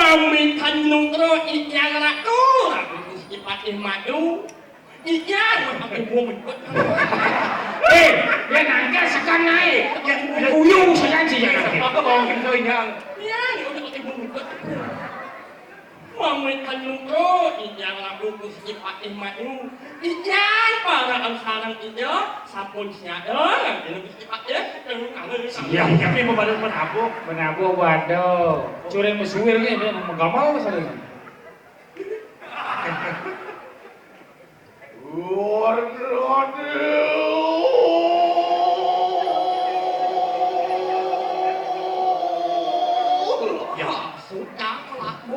mami tanung terus ikan aku ipat madu ikan pakai buah ikut ya nangka sekan naik uyung sekan sih ya apa bawangin kau yang ya udah pakai buah ikut mami tanung terus ikan aku ipat madu ikan para angsaran itu sapun siapa yang ipat ya yang tapi mau pada menabuk waduh curi mesuir nih nggak mau misalnya ya sudah pelaku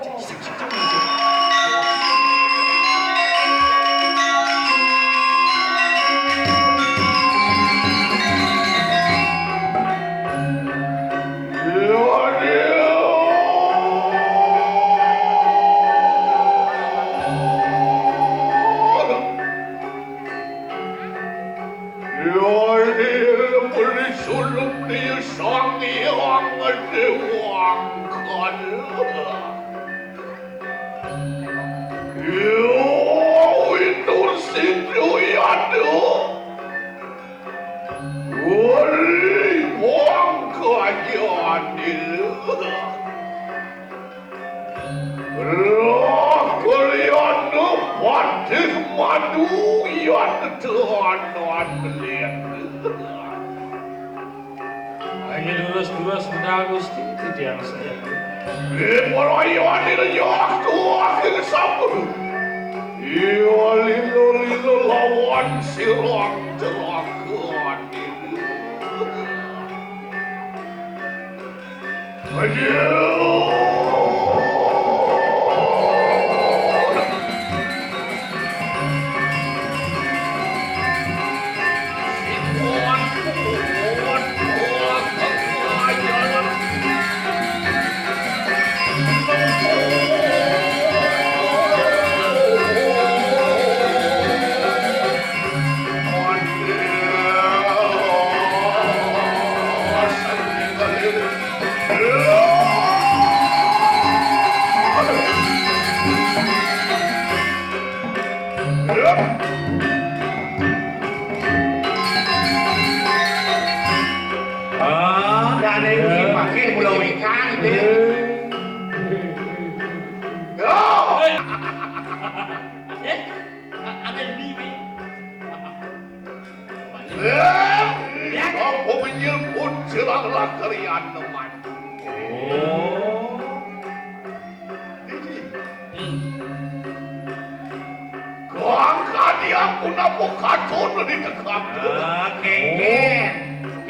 Ini lurus benar gusti itu yang saya. Lilo lawan sirang celaka.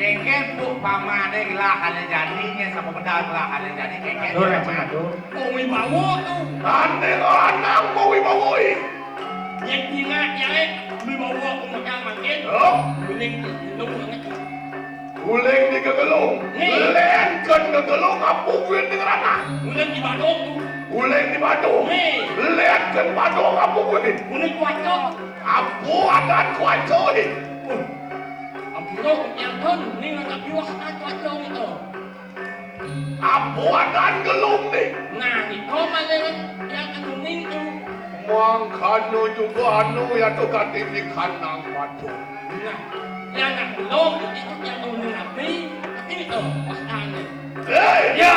Kengken bu pamane gelahan jadinya sama pedal gelahan jadi kengken. mau wibawa tuh Aneh anak mau wibawa yang tina yang wibawa umagang makin kuning lung Uleng di kegelung, lenkan kegelung apa gue di kerana? kuning di badung tuh Uleng di Badung, lenkan Badung apa gue? kuning kuacok Apa adat kuaco ni? ampun yang pun ni nak biwas kuacok itu Apa adat gelung ni? nah itu malah yang kuning tuh Mangkano juga anu ya tu kati di kanang Badung. nah yang nak belum itu yang kuning api itu pasangan Ya,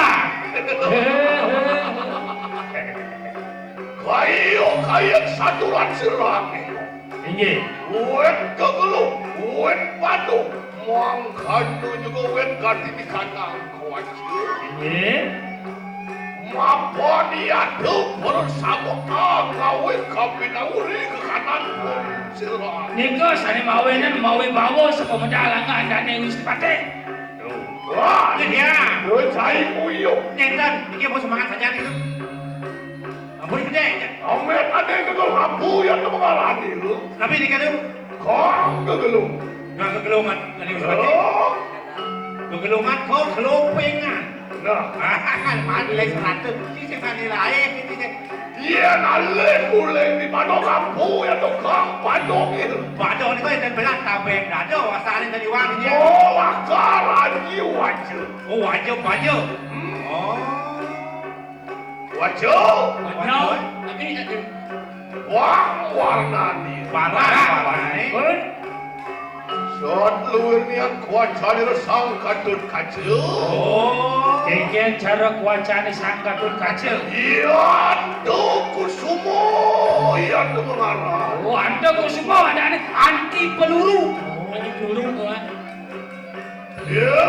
kayu saturan serang ni. Ini Uet kegelung, uet Badung. Mangkano juga uet kati di kanang kuaco. ini Mapa dia tu bersama ngawin kabinauri ke kanan serang. niko sani mawenan mawe bawa sepemedal angka andane gusti pate. Wah, Ini dia. cai muyo. Nentan, ini mau semangat saja gitu. Ampun gede. Amet ada yang kegelung abu yang tu mengalami lu. Tapi ini kan Kau kegelung. nggak kegelungan tadi usbati. Kegelungan kau kelopengan. Nah, Kan mati lagi 100. Sisi mati lain ini. dia nalek mulai di Badung abu yang tu kau Badung itu. Bado ni kau yang berat tabeng dado asalin dari wang ni. Oh, lakaran jiwa je. Oh wajib. Oh. Wajah, Wajah, tapi ada warna nih. Warna ini. Pun. Shot luar niat kuaca dirasang katut kaca. Oh. Keken cara kuacane sangkatun kaca. Iya, tuh kusumo, iya tuh mengarah. Oh, Anda kok semua ada anti peluru. ada burung tuh. Iya.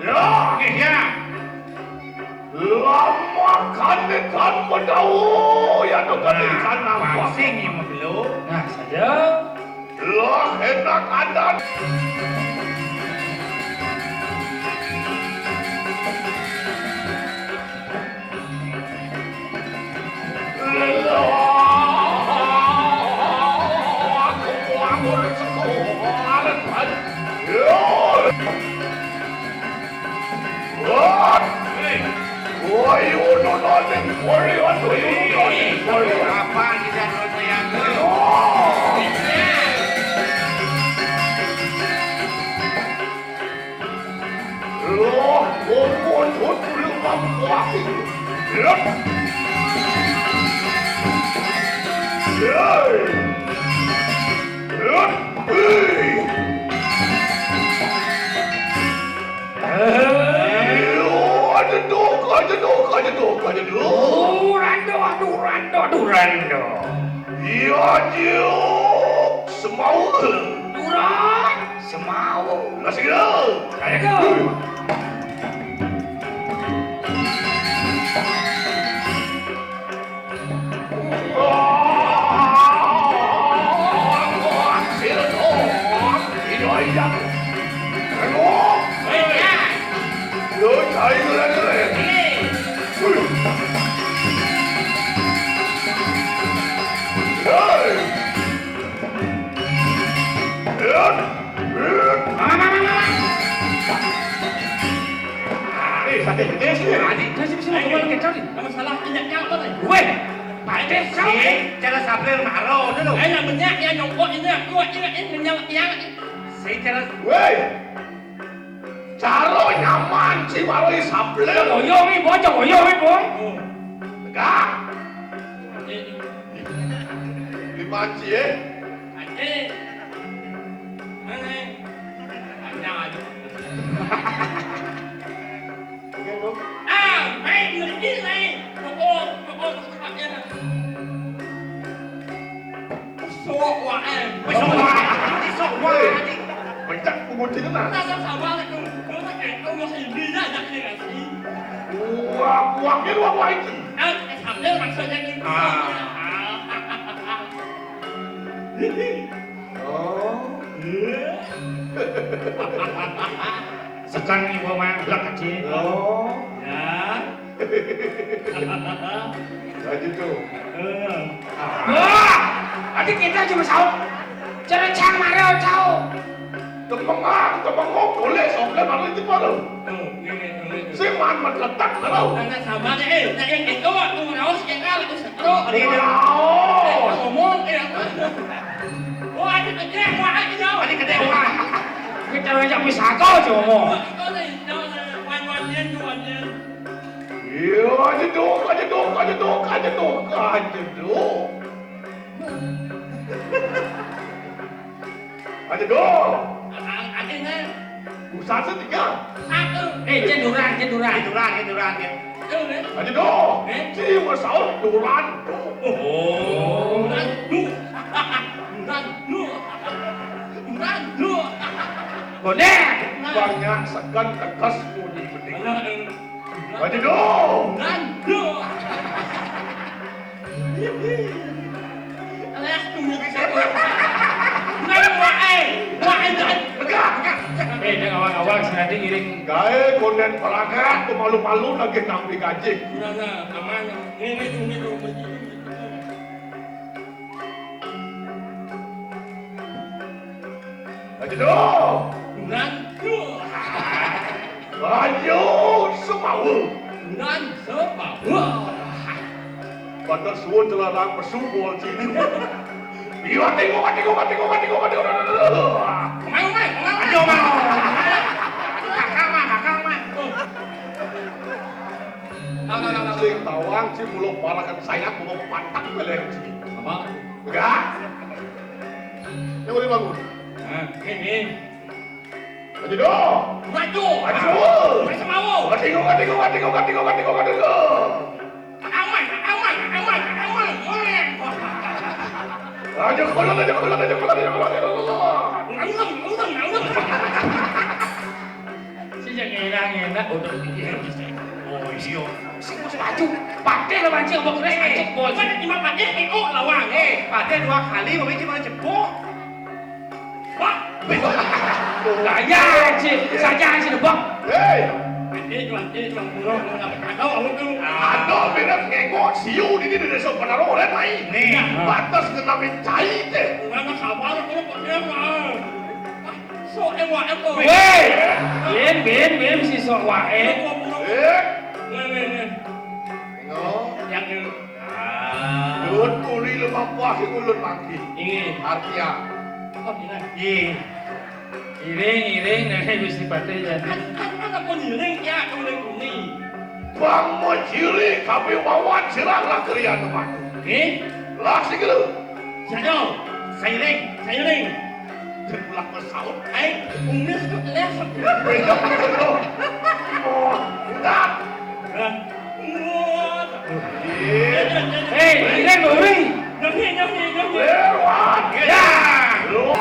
Ya, Ya. lama kan berdau, ya tuh kan ikan nampak. Pangsing yang belum. Nah, saja. Lah enak ada. Why you not worry on you? Apa kita harus yang Loh, kumpul belum mampu. Rando. Iya, Juk. Semau. Duran. Semau. Nasi gila. Ayo go. Ada masalah injaknya apa nih? Weh, Pak Des, cara sabar maro dulu. Yang banyak yang nyongkok ini, kuat ini menyala yang. Saya cara Weh, caro nyaman sih baru sable. Boyo wi, boy, boyo wi, boy. Oh, Tegak, ini lima cie. ada. Mana? Ada aja. Ah, main ini main. Pokok sepatnya. Sok wae. Sok wah. Pencak kubur sini nah. Nasa sama itu. Kalau tak kau masih bisa nak sih. Uangnya dua lagi. Ah, sambil maksudnya ni. Oh. Sekarang ibu mah belak kecil. Oh. Ya. Jadi tuh. Wah, nanti kita cuma tahu cara cang Mario tahu. Temengok boleh soalnya baru itu baru. Oh, ini. Si man letak kalau. Nana sama ni. Nak yang itu aku merawat sekali aku seru. Oh. Ngomong apa? Oh, ada kerja, wah ada jauh. Ini kedai wah. Kita ngajak wisata aja ngomong. Kau ni wan yen. Iya, aja dong. Aja dong. Ada ni. Usaha setiga. Satu. Cenduran. Keduran. Itu ni. Aja dong. Si masalah duran. Oh. Randu. Bonek. Banyak segan tegas bunyi penting. Randu. Aja dong. Randu. Alah, tunggu saya. Wah, Tegak. Dengan awal-awal sengaja ngiring. Gaya konden peragat, tu malu-malu lagi nampi gaji. Nana, aman. Ini tu. Aja dong. Randu. Ayo, semau. Randu. Bandar suun telarang pesubol sini. Iya, tengok. Mau. Ayo mau. si mulo parakan sayang mau pantak melerci. Apa? Enggak. Yang boleh bangun. Ini. Maju dong. Maju. Maju. Masa mau. Katigo. Aman. Aja kolot. Nganggung. Sejak enak udah Oh iya. sing mesti maju. Pakai lah mancing obok kres mancing bos. Mana di mana EO lawang. Pakde 2 kali, mami cuma jepuk. Wah. Saya aja debak. Hei, Ini cuma burung tahu aku tuh. ada benar ngengok siu di desa Panaro dan lain. Nih. Batas kena mencai teh. Orang kabar aku kok dia mah. So ewa aku. Weh, ben si sok wae. Nih. Ngengok. Yang Ulun kuli lemah puas ulun mangki. ini. Artinya, Oh, Iya. ini. Iring nenek wis dipate jadi. Kan pun iring ya kuning. bang mau ciri kami wawan seranglah kerian rumah. Oke. Lah segera. Saya ring. Terpulang bersaut. Umis tu left. Beda betul. Oh, enggak. Hei, iring oi. Nyanyi. Lewat. Ya. Lu.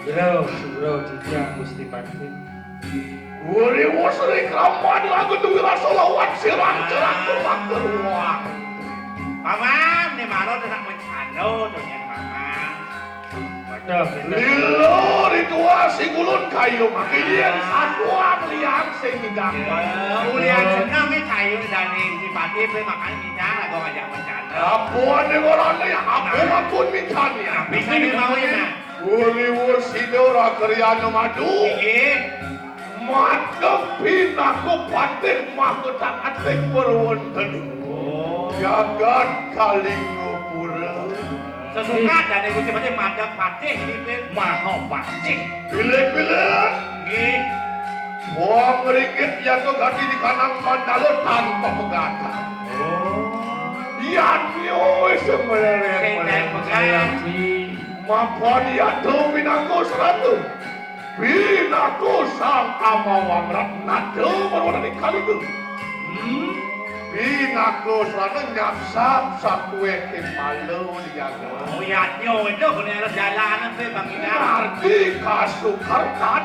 Sugro dijang Gusti Pati. Wuri wasri kraman lagu tunggu rasa lawan cerang tumak keruang. Paman, nih maro tuh nak mencano tuh yang paman. Waduh, Lilo ritual si gulun kayu makanya satwa meliang sing hidang. Ulian senang nih kayu dan si Pati beli makan minyak lah gua ngajak mencano. Apuan ni orang ni ampun mintan ni. Bisa nih mau ya nak? Wuri wasi dora kerjaan madu. Mantap pinaku patih makutak atik berwonten. Jagat kalingupura. Sesuka dan Gusti Pati madang Patih ini maho pacing. Pilih-pilih. Nggih. Buang ringgit jatuh kaki di kanang mandalo tanpa pegatan. Yan nyo sebenarnya. Kayak pegang. Mapa dia tuh binaku seratu. Binaku sang amawang ratna tuh berwarna di kali tuh. Binaku seratu nyapsap sakwe kimalu dijaga. Oh ya nyo itu bener jalanan tuh Bang Ida. Arti kasukartan.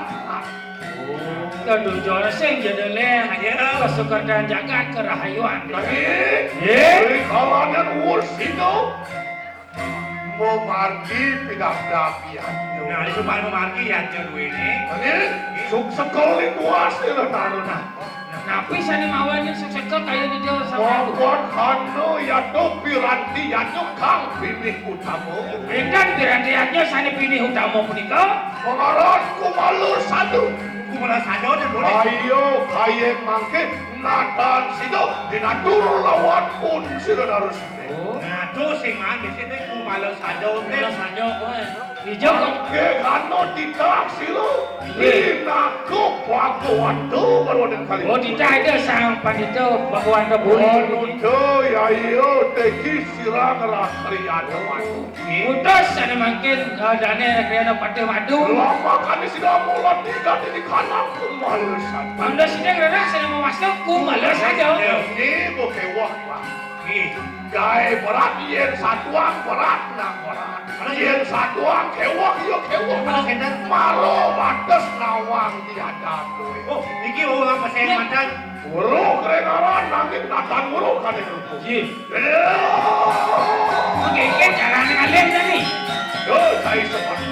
Aduh, juara sing jadi leh. Ayo. Kesukardan jagat kerahayuan. Lagi, beri kalangan urus itu. pemargi pindah-pindahan. Nah, di sumpah memarki ya duwe ini. Ini suk sekali kuasir taruna. Napi sana mawan yang sukses kayak di jalan sama aku. Wawon kano ya do piranti ya do kang pilih utama. Edan pirantiannya sana pilih utama punika. Pengaranku malu satu. Ku malah sadar dan boleh. Ayo kaya mangke nadan sido dinatur lawan pun sido harus. Nah, tu sing man biasanya ku malah sadar Wala deh. sanyo, oy. Hijau kok. Ke kano tidak silo. Dinaku pakuan tu baru dan kali. Oh tidak ada sang pandito bakuan ke bulu. Waduh, ya iyo teki sirang rakriadawan. Udah sana makin dana kriana pada madu. Lama kali sudah mulai tidak di kanan kemalasan. Anda sedang rada sana mau masuk ku malas saja. Ini bukan waktu. Ih, Gaya berat yen satuan berat nang berat. Yen satuan kewak yo kewak. Mana sender? Maro batas nawang tiada kowe. oh, iki orang pasien mantan. Uruk kerengaran nanging datang uruk kan itu. Ji. Oke, jalan kalian tadi. Yo, saya seperti